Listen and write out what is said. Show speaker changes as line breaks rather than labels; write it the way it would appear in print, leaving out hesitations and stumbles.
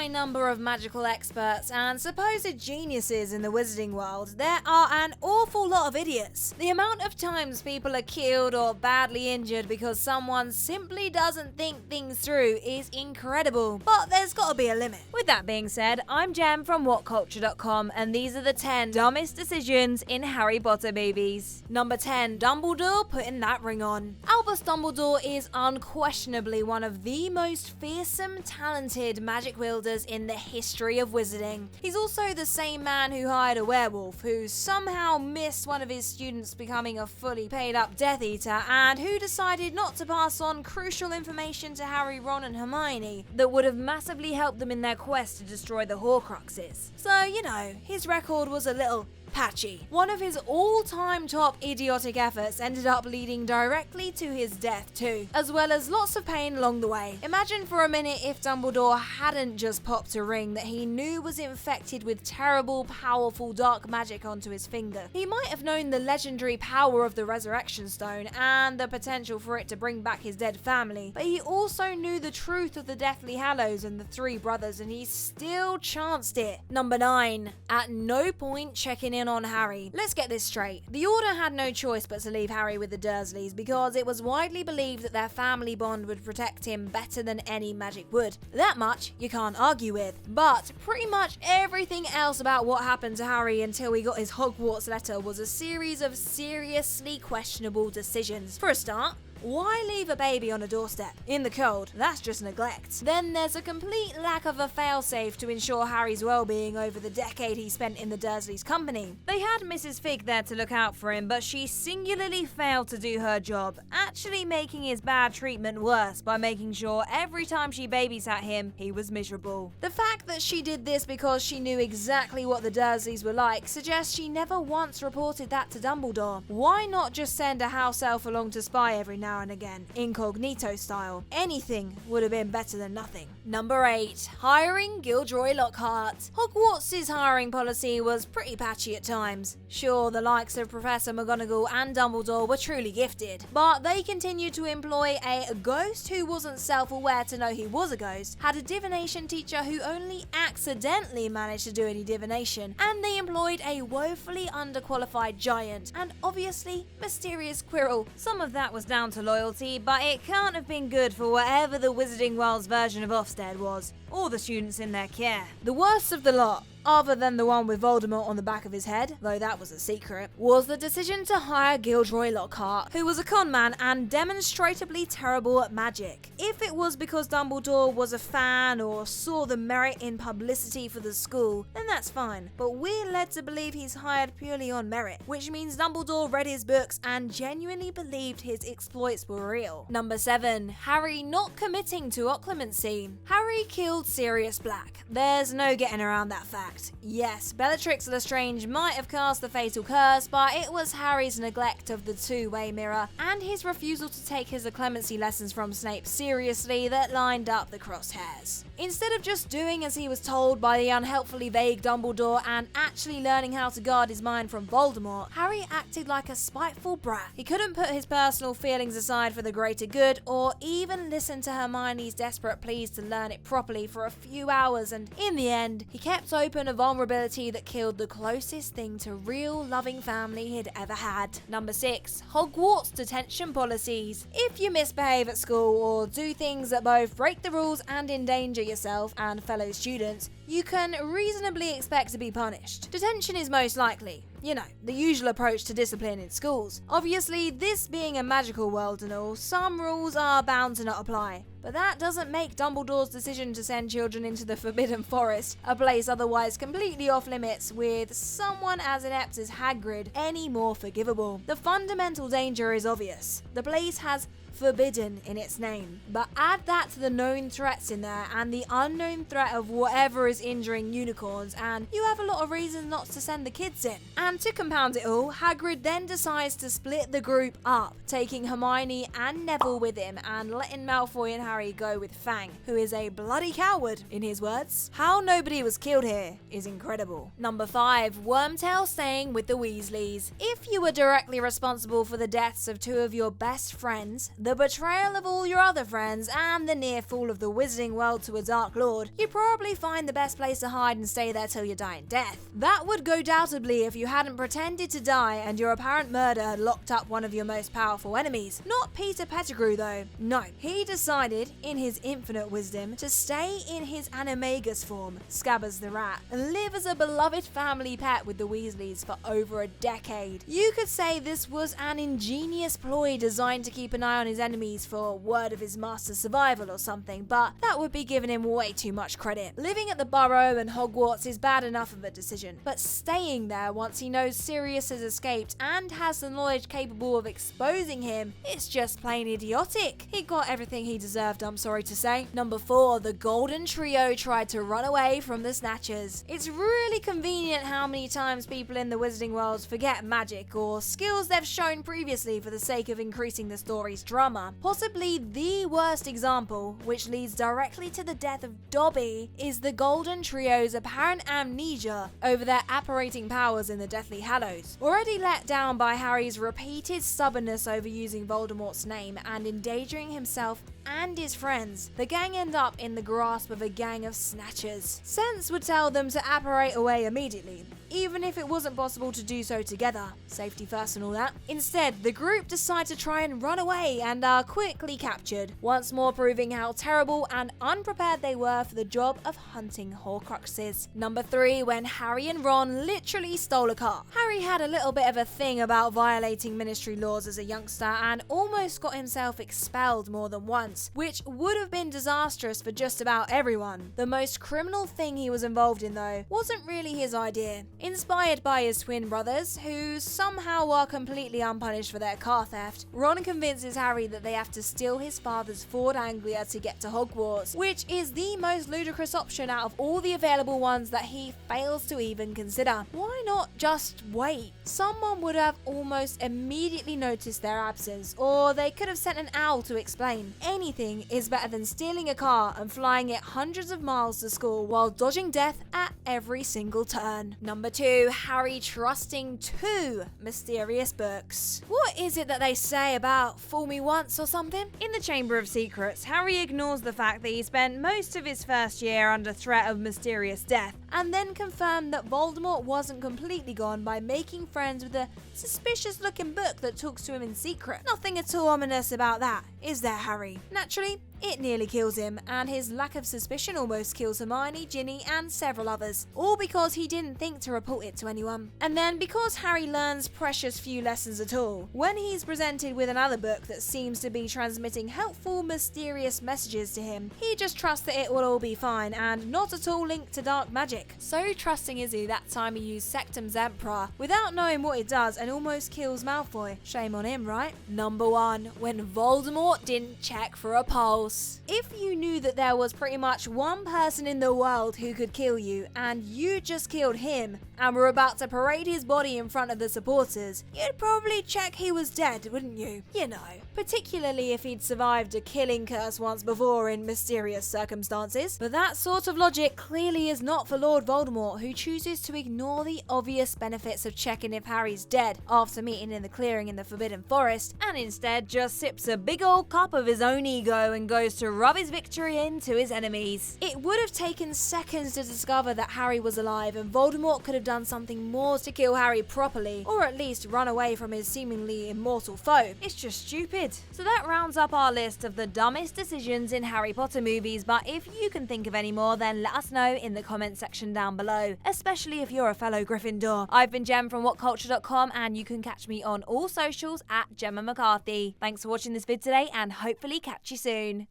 high number of magical experts and supposed geniuses in the wizarding world, there are an awful lot of idiots. The amount of times people are killed or badly injured because someone simply doesn't think things through is incredible, but there's gotta be a limit. With that being said, I'm Jem from WhatCulture.com, and these are the 10 dumbest decisions in Harry Potter movies. Number 10. Dumbledore putting that ring on. Albus Dumbledore is unquestionably one of the most fearsome, talented magic wielders in the history of wizarding. He's also the same man who hired a werewolf, who somehow missed one of his students becoming a fully paid up Death Eater, and who decided not to pass on crucial information to Harry, Ron and Hermione that would have massively helped them in their quest to destroy the Horcruxes. So, you know, his record was a little patchy. One of his all-time top idiotic efforts ended up leading directly to his death too, as well as lots of pain along the way. Imagine for a minute if Dumbledore hadn't just popped a ring that he knew was infected with terrible, powerful dark magic onto his finger. He might have known the legendary power of the Resurrection Stone and the potential for it to bring back his dead family, but he also knew the truth of the Deathly Hallows and the three brothers, and he still chanced it. Number 9. At no point checking in on Harry. Let's get this straight. The Order had no choice but to leave Harry with the Dursleys because it was widely believed that their family bond would protect him better than any magic would. That much you can't argue with. But pretty much everything else about what happened to Harry until he got his Hogwarts letter was a series of seriously questionable decisions. For a start, why leave a baby on a doorstep? In the cold, that's just neglect. Then there's a complete lack of a failsafe to ensure Harry's well-being over the decade he spent in the Dursleys' company. They had Mrs. Fig there to look out for him, but she singularly failed to do her job, actually making his bad treatment worse by making sure every time she babysat him, he was miserable. The fact that she did this because she knew exactly what the Dursleys were like suggests she never once reported that to Dumbledore. Why not just send a house elf along to spy every now and again, incognito style? Anything would have been better than nothing. Number 8. Hiring Gilderoy Lockhart. Hogwarts' hiring policy was pretty patchy at times. Sure, the likes of Professor McGonagall and Dumbledore were truly gifted, but they continued to employ a ghost who wasn't self-aware to know he was a ghost, had a divination teacher who only accidentally managed to do any divination, and they employed a woefully underqualified giant, and obviously mysterious Quirrell. Some of that was down to loyalty, but it can't have been good for whatever the Wizarding World's version of Ofsted was, or the students in their care. The worst of the lot, other than the one with Voldemort on the back of his head, though that was a secret, was the decision to hire Gilderoy Lockhart, who was a con man and demonstrably terrible at magic. If it was because Dumbledore was a fan or saw the merit in publicity for the school, then that's fine, but we're led to believe he's hired purely on merit, which means Dumbledore read his books and genuinely believed his exploits were real. Number 7. Harry not committing to occlumency. Harry killed Sirius Black. There's no getting around that fact. Yes, Bellatrix Lestrange might have cast the fatal curse, but it was Harry's neglect of the two-way mirror and his refusal to take his occlumency lessons from Snape seriously that lined up the crosshairs. Instead of just doing as he was told by the unhelpfully vague Dumbledore and actually learning how to guard his mind from Voldemort, Harry acted like a spiteful brat. He couldn't put his personal feelings aside for the greater good, or even listen to Hermione's desperate pleas to learn it properly for a few hours, and in the end, he kept open a vulnerability that killed the closest thing to real loving family he'd ever had. Number 6. Hogwarts detention policies. If you misbehave at school or do things that both break the rules and endanger yourself and fellow students, you can reasonably expect to be punished. Detention is most likely, you know, the usual approach to discipline in schools. Obviously, this being a magical world and all, some rules are bound to not apply. But that doesn't make Dumbledore's decision to send children into the Forbidden Forest, a place otherwise completely off limits with someone as inept as Hagrid, any more forgivable. The fundamental danger is obvious. The place has forbidden in its name. But add that to the known threats in there and the unknown threat of whatever is injuring unicorns, and you have a lot of reasons not to send the kids in. And to compound it all, Hagrid then decides to split the group up, taking Hermione and Neville with him and letting Malfoy and Harry go with Fang, who is a bloody coward, in his words. How nobody was killed here is incredible. Number 5. Wormtail staying with the Weasleys. If you were directly responsible for the deaths of two of your best friends, the betrayal of all your other friends, and the near fall of the Wizarding World to a Dark Lord, you'd probably find the best place to hide and stay there till your dying death. That would go doubtably if you hadn't pretended to die and your apparent murder had locked up one of your most powerful enemies. Not Peter Pettigrew though. No, he decided, in his infinite wisdom, to stay in his animagus form, Scabbers the Rat, and live as a beloved family pet with the Weasleys for over a decade. You could say this was an ingenious ploy designed to keep an eye on his enemies for word of his master's survival or something, but that would be giving him way too much credit. Living at the Burrow and Hogwarts is bad enough of a decision, but staying there once he knows Sirius has escaped and has the knowledge capable of exposing him, it's just plain idiotic. He got everything he deserved, I'm sorry to say. Number 4, the Golden Trio tried to run away from the Snatchers. It's really convenient how many times people in the Wizarding World forget magic or skills they've shown previously for the sake of increasing the story's drama. Possibly the worst example, which leads directly to the death of Dobby, is the Golden Trio's apparent amnesia over their apparating powers in the Deathly Hallows. Already let down by Harry's repeated stubbornness over using Voldemort's name and endangering himself and his friends, the gang end up in the grasp of a gang of Snatchers. Sense would tell them to apparate away immediately, even if it wasn't possible to do so together. Safety first and all that. Instead, the group decide to try and run away and are quickly captured, once more proving how terrible and unprepared they were for the job of hunting Horcruxes. Number 3, when Harry and Ron literally stole a car. Harry had a little bit of a thing about violating ministry laws as a youngster and almost got himself expelled more than once, which would have been disastrous for just about everyone. The most criminal thing he was involved in though wasn't really his idea. Inspired by his twin brothers, who somehow are completely unpunished for their car theft, Ron convinces Harry that they have to steal his father's Ford Anglia to get to Hogwarts, which is the most ludicrous option out of all the available ones that he fails to even consider. Why not just wait? Someone would have almost immediately noticed their absence, or they could have sent an owl to explain. Anything is better than stealing a car and flying it hundreds of miles to school while dodging death at every single turn. Number 2, Harry trusting 2 mysterious books. What is it that they say about fool me once or something? In the Chamber of Secrets, Harry ignores the fact that he spent most of his first year under threat of mysterious death, and then confirmed that Voldemort wasn't completely gone by making friends with a suspicious looking book that talks to him in secret. Nothing at all ominous about that, is there, Harry? Naturally, it nearly kills him, and his lack of suspicion almost kills Hermione, Ginny, and several others, all because he didn't think to report it to anyone. And then, because Harry learns precious few lessons at all, when he's presented with another book that seems to be transmitting helpful, mysterious messages to him, he just trusts that it will all be fine and not at all linked to dark magic. So trusting is he that time he used Sectum's Emperor without knowing what it does and almost kills Malfoy. Shame on him, right? Number 1, when Voldemort didn't check for a pulse. If you knew that there was pretty much one person in the world who could kill you, and you just killed him, and were about to parade his body in front of the supporters, you'd probably check he was dead, wouldn't you? You know, particularly if he'd survived a killing curse once before in mysterious circumstances. But that sort of logic clearly is not for Lord Voldemort, who chooses to ignore the obvious benefits of checking if Harry's dead after meeting in the clearing in the Forbidden Forest, and instead just sips a big old cup of his own ego and goes to rub his victory into his enemies. It would have taken seconds to discover that Harry was alive, and Voldemort could have done something more to kill Harry properly, or at least run away from his seemingly immortal foe. It's just stupid. So that rounds up our list of the dumbest decisions in Harry Potter movies, but if you can think of any more, then let us know in the comment section down below, especially if you're a fellow Gryffindor. I've been Gem from WhatCulture.com, and you can catch me on all socials at Gemma McCarthy. Thanks for watching this vid today, and hopefully catch you soon.